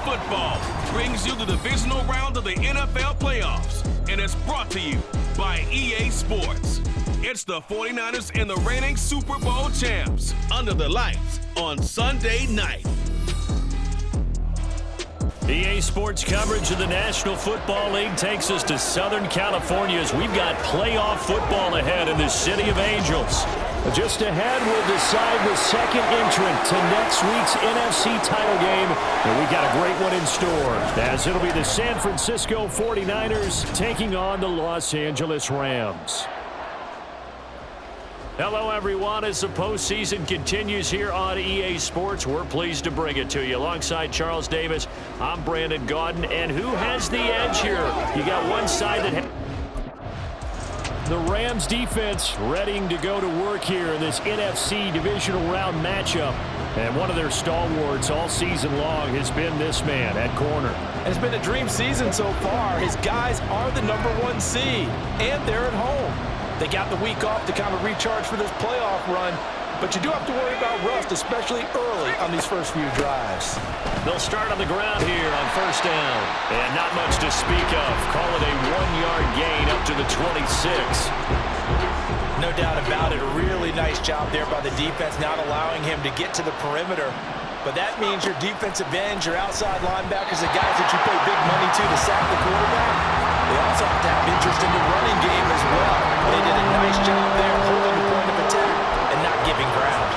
Football brings you the divisional round of the NFL playoffs, and it's brought to you by EA Sports. It's the 49ers and the reigning Super Bowl champs under the lights on Sunday night. EA Sports coverage of the National Football League takes us to Southern California as we've got playoff football ahead in the City of Angels. Just ahead, we'll decide the second entrant to next week's NFC title game. And we've got a great one in store, as it'll be the San Francisco 49ers taking on the Los Angeles Rams. Hello, everyone. As the postseason continues here on EA Sports, we're pleased to bring it to you. Alongside Charles Davis, I'm Brandon Gaudin. And who has the edge here? You got one side that the Rams defense readying to go to work here in this NFC divisional round matchup. And one of their stalwarts all season long has been this man at corner. It's been a dream season so far. His guys are the #1 seed, and they're at home. They got the week off to kind of recharge for this playoff run, but you do have to worry about rust, especially early on these first few drives. They'll start on the ground here on first down. And not much to speak of. Call it a 1-yard gain up to the 26. No doubt about it. A really nice job there by the defense, not allowing him to get to the perimeter. But that means your defensive ends, your outside linebackers, the guys that you pay big money to sack the quarterback, they also have to have interest in the running game as well. They did a nice job there holding the point of attack and not giving ground.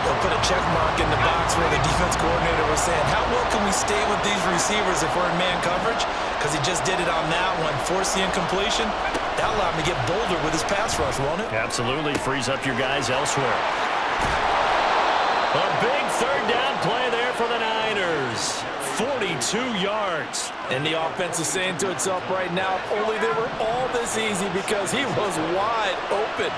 They'll put a check mark in the box where the defense coordinator was saying, how well can we stay with these receivers if we're in man coverage? Because he just did it on that one, force the incompletion. That'll allow him to get bolder with his pass rush, won't it? Absolutely. Frees up your guys elsewhere. A big third down play there for the Niners. 42 yards. And the offense is saying to itself right now, if only they were all this easy, because he was wide open.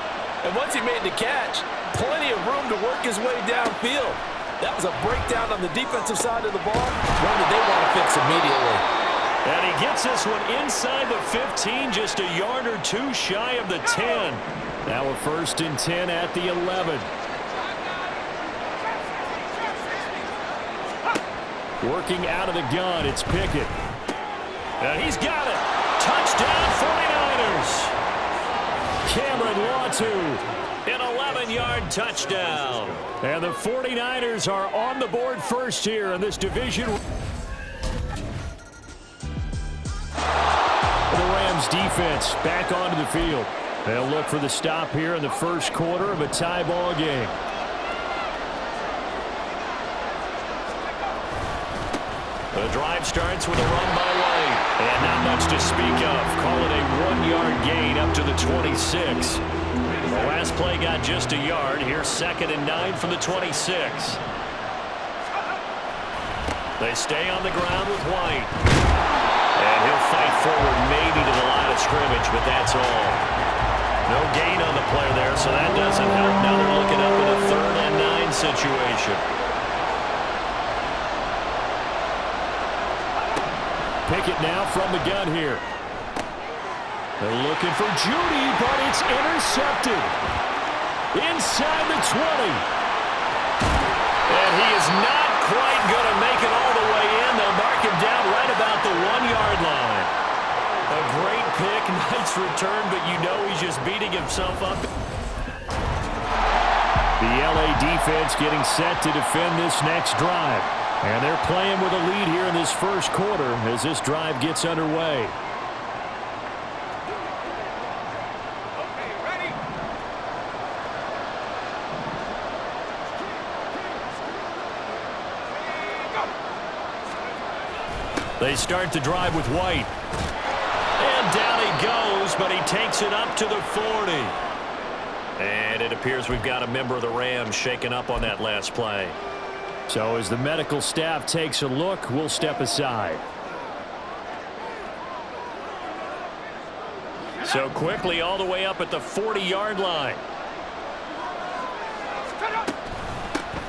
And once he made the catch, plenty of room to work his way downfield. That was a breakdown on the defensive side of the ball, one that they want to fix immediately. And he gets this one inside the 15, just a yard or two shy of the 10. Now a 1st and 10 at the 11. Working out of the gun, it's Pickett. And he's got it. Touchdown 49ers. Cameron Latu, an 11-yard touchdown. And the 49ers are on the board first here in this division. The Rams defense back onto the field. They'll look for the stop here in the first quarter of a tie ball game. The drive starts with a run by White. And not much to speak of. Call it a 1-yard gain up to the 26. The last play got just a yard. Here's 2nd and 9 from the 26. They stay on the ground with White. And he'll fight forward maybe to the line of scrimmage, but that's all. No gain on the play there, so that doesn't help. Now they're looking up at a 3rd and 9 situation. Pickett now from the gun here. They're looking for Judy, but it's intercepted. Inside the 20. And he is not quite going to make it all the way in. They'll mark him down right about the 1-yard line. A great pick, nice return, but you know he's just beating himself up. The LA defense getting set to defend this next drive. And they're playing with a lead here in this first quarter as this drive gets underway. They start the drive with White. And down he goes, but he takes it up to the 40. And it appears we've got a member of the Rams shaken up on that last play. So as the medical staff takes a look, we'll step aside. So quickly all the way up at the 40-yard line.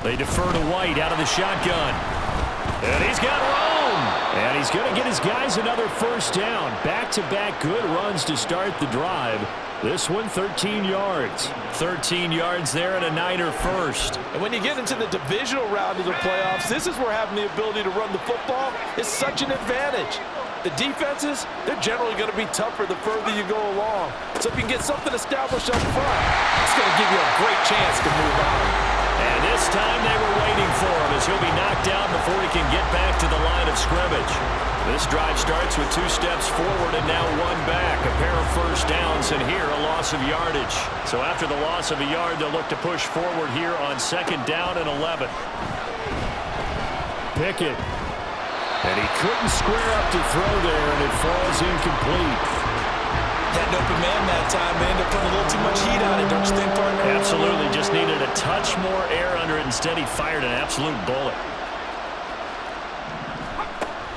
They defer to White out of the shotgun. And he's got room. And he's going to get his guys another first down. Back-to-back good runs to start the drive. This one 13 yards. 13 yards there and a Niner first. And when you get into the divisional round of the playoffs, this is where having the ability to run the football is such an advantage. The defenses, they're generally going to be tougher the further you go along. So if you can get something established up front, it's going to give you a great chance to move on. And this time they were waiting for him as he'll be knocked down before he can get back to the line of scrimmage. This drive starts with 2 steps forward and now 1 back. A pair of first downs and here a loss of yardage. So after the loss of a yard, they'll look to push forward here on 2nd down and 11. Pickett. And he couldn't square up to throw there, and it falls incomplete. Had an open man that time. They ended up putting a little too much heat on it, don't you think, partner? Absolutely. Just needed a touch more air under it. Instead, he fired an absolute bullet.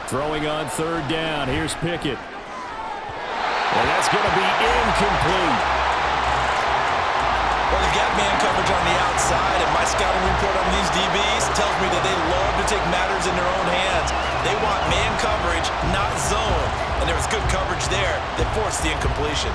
Throwing on 3rd down. Here's Pickett. And that's going to be incomplete. Well, they've got man coverage on the outside, and my scouting report on these DBs tells me that they love to take matters in their own hands. They want man coverage, not zone. And there was good coverage there that forced the incompletion.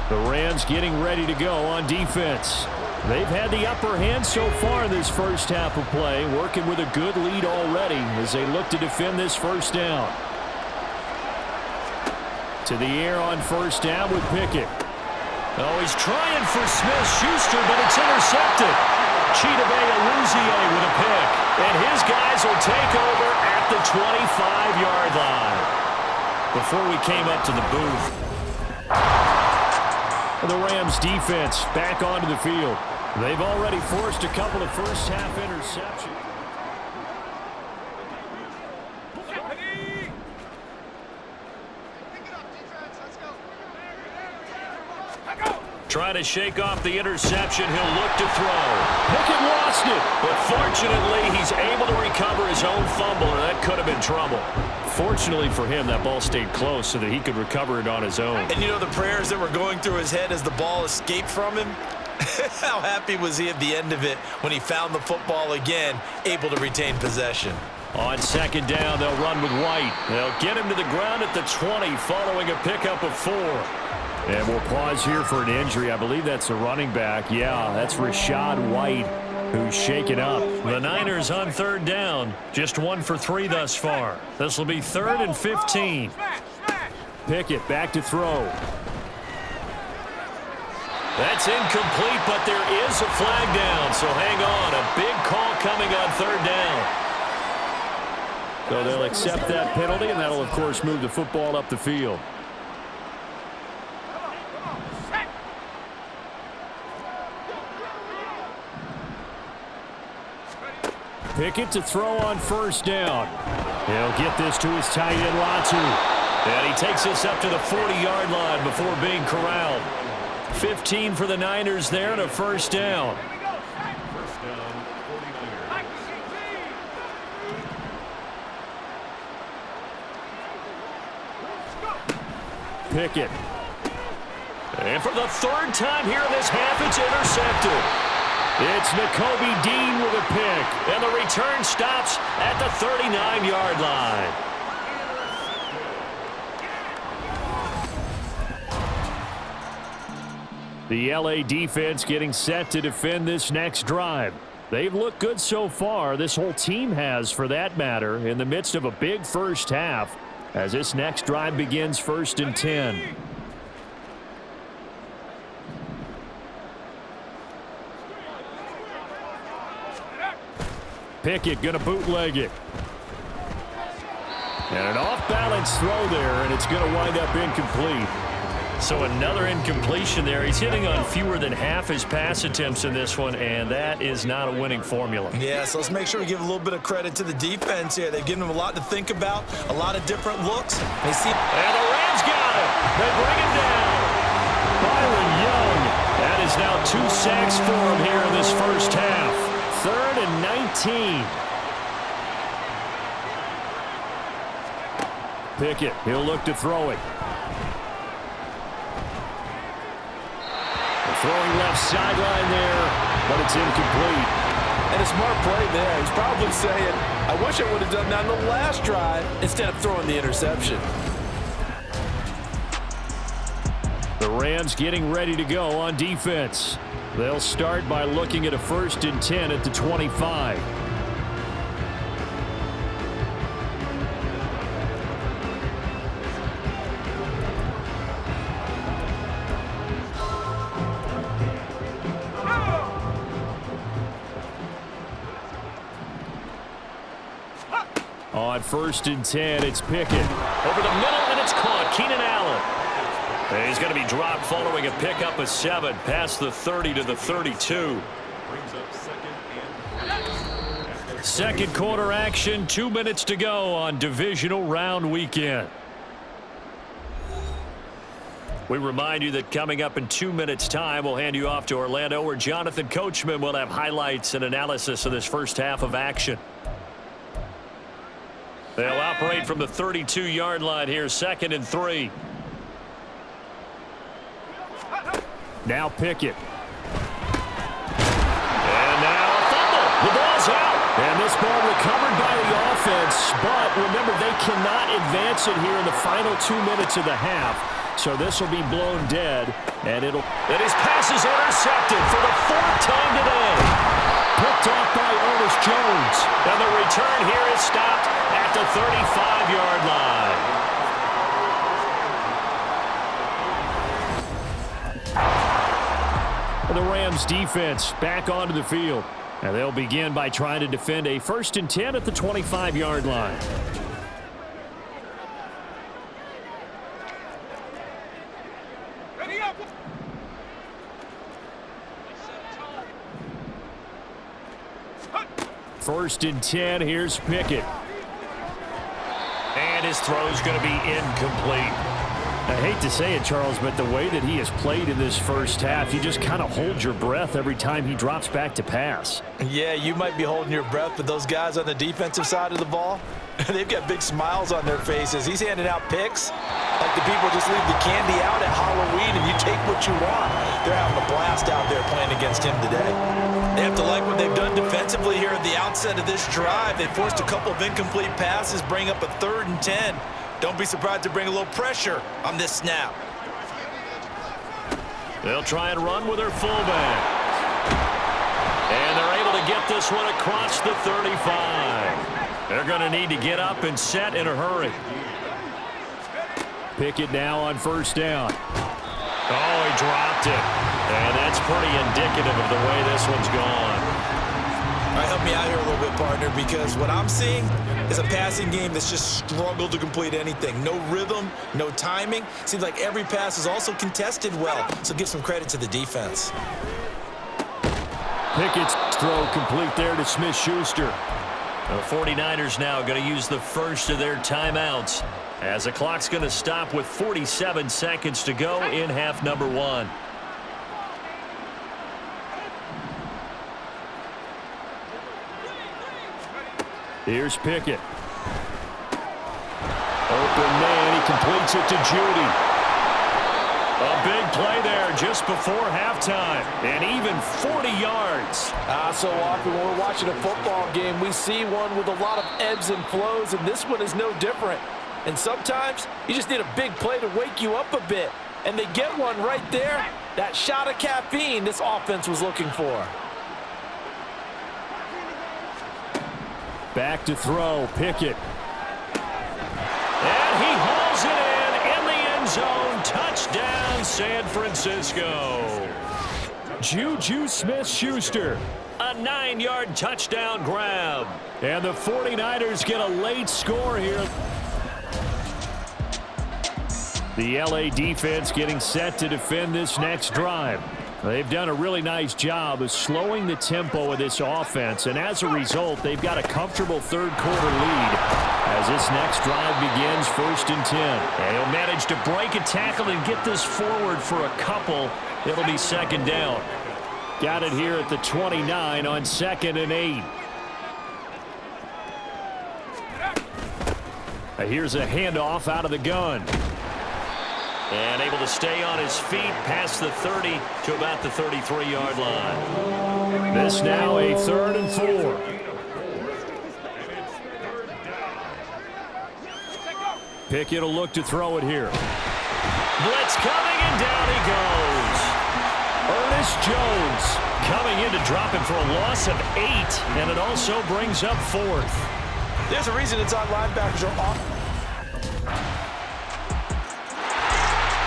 The Rams getting ready to go on defense. They've had the upper hand so far in this first half of play, working with a good lead already as they look to defend this first down. To the air on first down with Pickett. Oh, he's trying for Smith-Schuster, but it's intercepted. Chidobe Awuzie with a pick. And his guys will take over at the 25-yard line. Before we came up to the booth, the Rams defense back onto the field. They've already forced a couple of first-half interceptions. Trying to shake off the interception. He'll look to throw. Pickett lost it. But fortunately, he's able to recover his own fumble, or that could have been trouble. Fortunately for him, that ball stayed close so that he could recover it on his own. And you know the prayers that were going through his head as the ball escaped from him? How happy was he at the end of it when he found the football again, able to retain possession? On 2nd down, they'll run with White. They'll get him to the ground at the 20 following a pickup of 4. And we'll pause here for an injury. I believe that's a running back. Yeah, that's Rachaad White, who's shaken up. The Niners on 3rd down. Just 1 for 3 thus far. This will be 3rd and 15. Pickett back to throw. That's incomplete, but there is a flag down. So hang on. A big call coming on 3rd down. So they'll accept that penalty, and that'll, of course, move the football up the field. Pickett to throw on 1st down. He'll get this to his tight end, Latu. And he takes this up to the 40-yard line before being corralled. 15 for the Niners there and a 1st down. Pickett. And for the 3rd time here in this half, it's intercepted. It's Nakobe Dean with a pick, and the return stops at the 39-yard line. The LA defense getting set to defend this next drive. They've looked good so far. This whole team has, for that matter, in the midst of a big first half, as this next drive begins 1st and 10. Pickett going to bootleg it. And an off-balance throw there, and it's going to wind up incomplete. So another incompletion there. He's hitting on fewer than half his pass attempts in this one, and that is not a winning formula. Yeah, so let's make sure we give a little bit of credit to the defense here. They've given him a lot to think about, a lot of different looks. They see, and the Rams got him. They bring him down. Byron Young. That is now 2 sacks for him here in this first half. 3rd and 19. Pickett, he'll look to throw it. Throwing left sideline there, but it's incomplete. And a smart play there. He's probably saying, I wish I would have done that on the last drive instead of throwing the interception. The Rams getting ready to go on defense. They'll start by looking at a 1st and 10 at the 25. On 1st and 10, it's Pickett. Over the middle, and it's caught. Keenan Allen. He's going to be dropped following a pickup of 7 past the 30 to the 32. Second quarter action, 2 minutes to go on divisional round weekend. We remind you that coming up in 2 minutes' time, we'll hand you off to Orlando, where Jonathan Coachman will have highlights and analysis of this first half of action. They'll operate from the 32-yard line here, 2nd and 3. Now Pickett. And now a fumble. The ball's out. And this ball recovered by the offense. But remember, they cannot advance it here in the final 2 minutes of the half. So this will be blown dead. And his pass is intercepted for the 4th time today. Picked off by Ernest Jones. And the return here is stopped at the 35-yard line. The Rams defense back onto the field. And they'll begin by trying to defend a 1st and 10 at the 25-yard line. First and 10, here's Pickett. And his throw's going to be incomplete. I hate to say it, Charles, but the way that he has played in this first half, you just kind of hold your breath every time he drops back to pass. Yeah, you might be holding your breath, but those guys on the defensive side of the ball, they've got big smiles on their faces. He's handing out picks like the people just leave the candy out at Halloween and you take what you want. They're having a blast out there playing against him today. They have to like what they've done defensively here at the outset of this drive. They forced a couple of incomplete passes, bring up a 3rd and 10. Don't be surprised to bring a little pressure on this snap. They'll try and run with their fullback. And they're able to get this one across the 35. They're going to need to get up and set in a hurry. Pickett now on 1st down. Oh, he dropped it. And that's pretty indicative of the way this one's gone. All right, help me out here a little bit, partner, because what I'm seeing is a passing game that's just struggled to complete anything. No rhythm, no timing. Seems like every pass is also contested well, so give some credit to the defense. Pickett's throw complete there to Smith-Schuster. The 49ers now going to use the first of their timeouts as the clock's going to stop with 47 seconds to go in half number 1. Here's Pickett. Open man, he completes it to Judy. A big play there just before halftime, and even 40 yards. So often when we're watching a football game, we see one with a lot of ebbs and flows, and this one is no different. And sometimes you just need a big play to wake you up a bit, and they get one right there. That shot of caffeine this offense was looking for. Back to throw, Pickett. And he hauls it in the end zone. Touchdown, San Francisco. Juju Smith-Schuster. A 9-yard touchdown grab. And the 49ers get a late score here. The LA defense getting set to defend this next drive. They've done a really nice job of slowing the tempo of this offense, and as a result, they've got a comfortable third quarter lead as this next drive begins 1st and 10. And he'll manage to break a tackle and get this forward for a couple. It'll be 2nd down. Got it here at the 29 on 2nd and 8. Here's a handoff out of the gun. And able to stay on his feet past the 30 to about the 33-yard line. This now a 3rd and 4. Pickett will look to throw it here. Blitz coming, and down he goes. Ernest Jones coming in to drop him for a loss of 8, and it also brings up 4th. There's a reason it's on linebackers are off.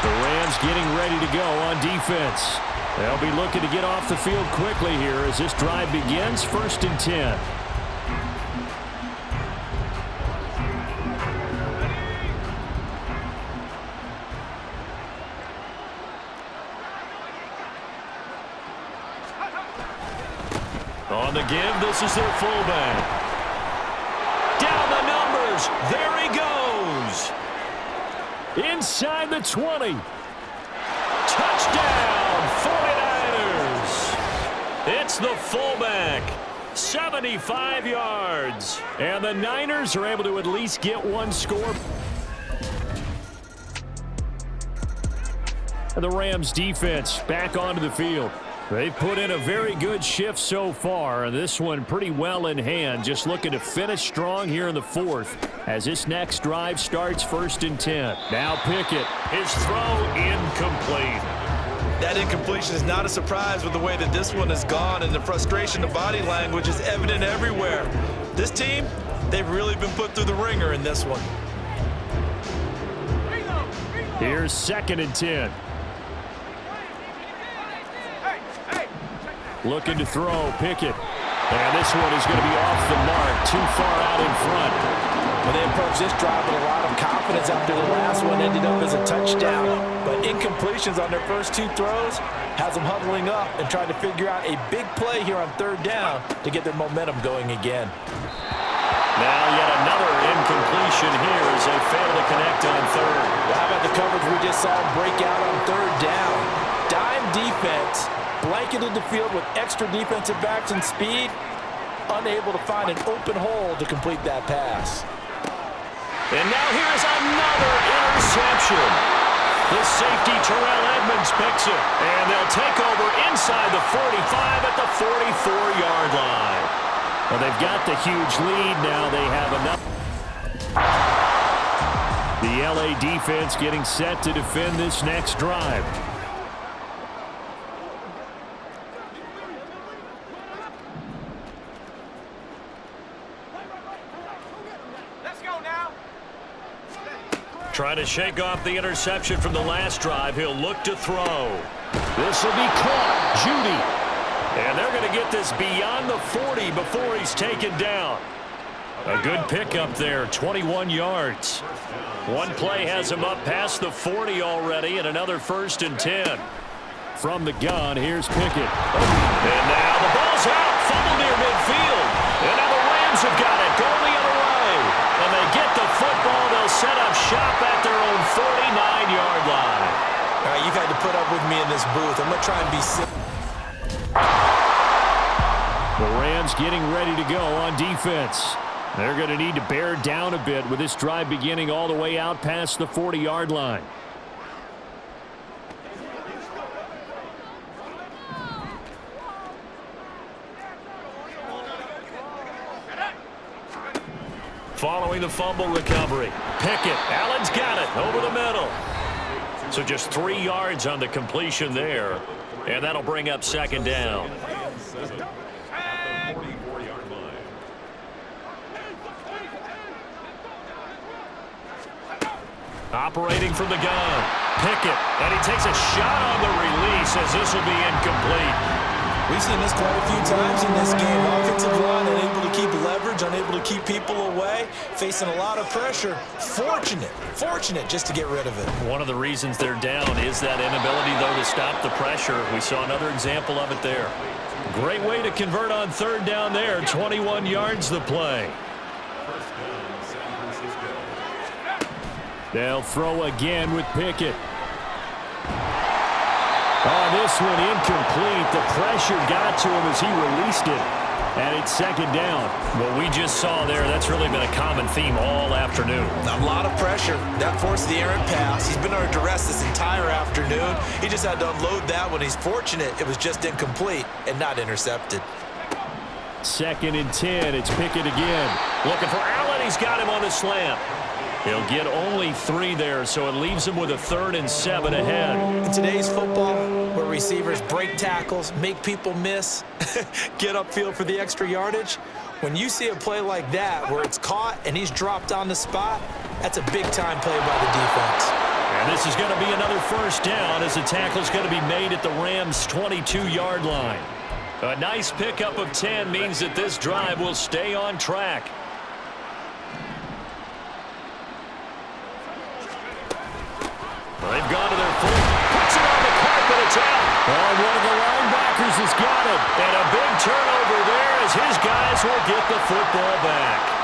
The Rams getting ready to go on defense. They'll be looking to get off the field quickly here as this drive begins. 1st and 10. On the give, this is their fullback. Down the numbers. There he goes. Inside the 20. Touchdown, 49ers. It's the fullback. 75 yards. And the Niners are able to at least get one score. And the Rams defense back onto the field. They've put in a very good shift so far, and this one pretty well in hand. Just looking to finish strong here in the 4th as this next drive starts. 1st and 10. Now Pickett, his throw incomplete. That incompletion is not a surprise with the way that this one has gone, and the frustration, the body language is evident everywhere. This team, they've really been put through the ringer in this one. Here's 2nd and 10. Looking to throw, Pickett. And this one is going to be off the mark, too far out in front. Well, they approached this drive with a lot of confidence after the last one ended up as a touchdown. But incompletions on their first 2 throws has them huddling up and trying to figure out a big play here on 3rd down to get their momentum going again. Now yet another incompletion here as they fail to connect on 3rd. Well, how about the coverage we just saw break out on 3rd down? Dime defense. Blanketed the field with extra defensive backs and speed, unable to find an open hole to complete that pass. And now here's another interception. The safety Terrell Edmonds picks it, and they'll take over inside the 45 at the 44-yard line. Well, they've got the huge lead now. They have enough. The LA defense getting set to defend this next drive. Trying to shake off the interception from the last drive. He'll look to throw. This will be caught. Judy. And they're going to get this beyond the 40 before he's taken down. A good pickup there, 21 yards. One play has him up past the 40 already, and another 1st and 10. From the gun, here's Pickett. And now the ball's out. Fumble near midfield. And now the Rams have got it. Going the other way. And they get the football. They'll set up shop at their own 49-yard line. All right, you've had to put up with me in this booth. I'm going to try and be simple. The Rams getting ready to go on defense. They're going to need to bear down a bit with this drive beginning all the way out past the 40-yard line. Following the fumble recovery. Pickett. Allen's got it over the middle. So just 3 yards on the completion there. And that'll bring up 2nd down. Operating from the gun. Pickett. And he takes a shot on the release as this will be incomplete. We've seen this quite a few times in this game. Offensive line unable to keep leverage, unable to keep people away, facing a lot of pressure. Fortunate just to get rid of it. One of the reasons they're down is that inability, though, to stop the pressure. We saw another example of it there. Great way to convert on 3rd down there. 21 yards the play. They'll throw again with Pickett. Oh, this one incomplete. The pressure got to him as he released it. And it's second down. What we just saw there, that's really been a common theme all afternoon. A lot of pressure. That forced the errant pass. He's been under duress this entire afternoon. He just had to unload that one. He's fortunate it was just incomplete and not intercepted. Second and 10. It's Pickett again. Looking for Allen. He's got him on the slant. He'll get only 3 there, so it leaves him with a 3rd and 7 ahead. In today's football, where receivers break tackles, make people miss, get upfield for the extra yardage, when you see a play like that where it's caught and he's dropped on the spot, that's a big-time play by the defense. And this is going to be another first down as the tackle's going to be made at the Rams' 22-yard line. A nice pickup of 10 means that this drive will stay on track. They've gone to their full. Puts it on the carpet. It's out. Oh, one of the linebackers has got it. And a big turnover there as his guys will get the football back.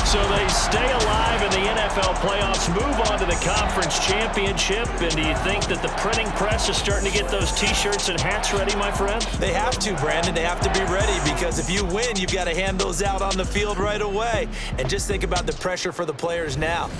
So they stay alive in the NFL playoffs, move on to the conference championship. And do you think that the printing press is starting to get those T-shirts and hats ready, my friend? They have to, Brandon. They have to be ready because if you win, you've got to hand those out on the field right away. And just think about the pressure for the players now.